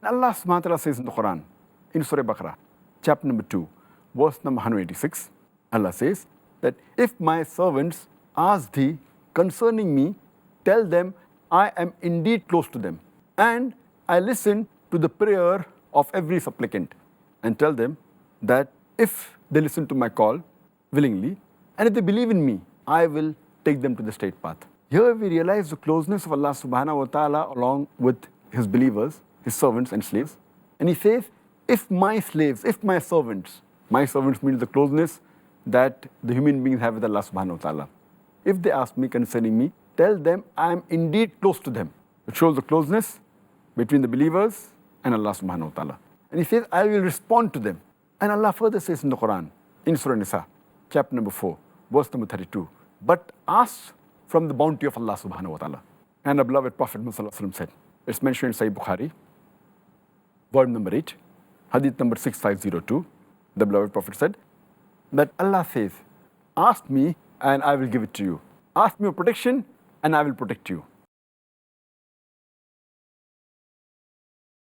Allah subhanahu wa ta'ala says in the Quran, in Surah Baqarah, chapter number 2, verse number 186, Allah says that if my servants ask thee concerning me, tell them I am indeed close to them, and I listen to the prayer of every supplicant, and tell them that if they listen to my call willingly, and if they believe in me, I will take them to the straight path. Here we realize the closeness of Allah subhanahu wa ta'ala along with His believers, His servants and slaves. And He says, if my slaves, if my servants means the closeness that the human beings have with Allah subhanahu wa ta'ala. If they ask me concerning me, tell them I am indeed close to them. It shows the closeness between the believers and Allah subhanahu wa ta'ala. And He says, I will respond to them. And Allah further says in the Quran, in Surah Nisa, chapter number 4, verse number 32, but ask from the bounty of Allah subhanahu wa ta'ala. And the beloved Prophet Muhammad said, it's mentioned in Sahih Bukhari, volume number 8, hadith number 6502, the beloved Prophet said that Allah says, ask me and I will give it to you. Ask me for protection and I will protect you.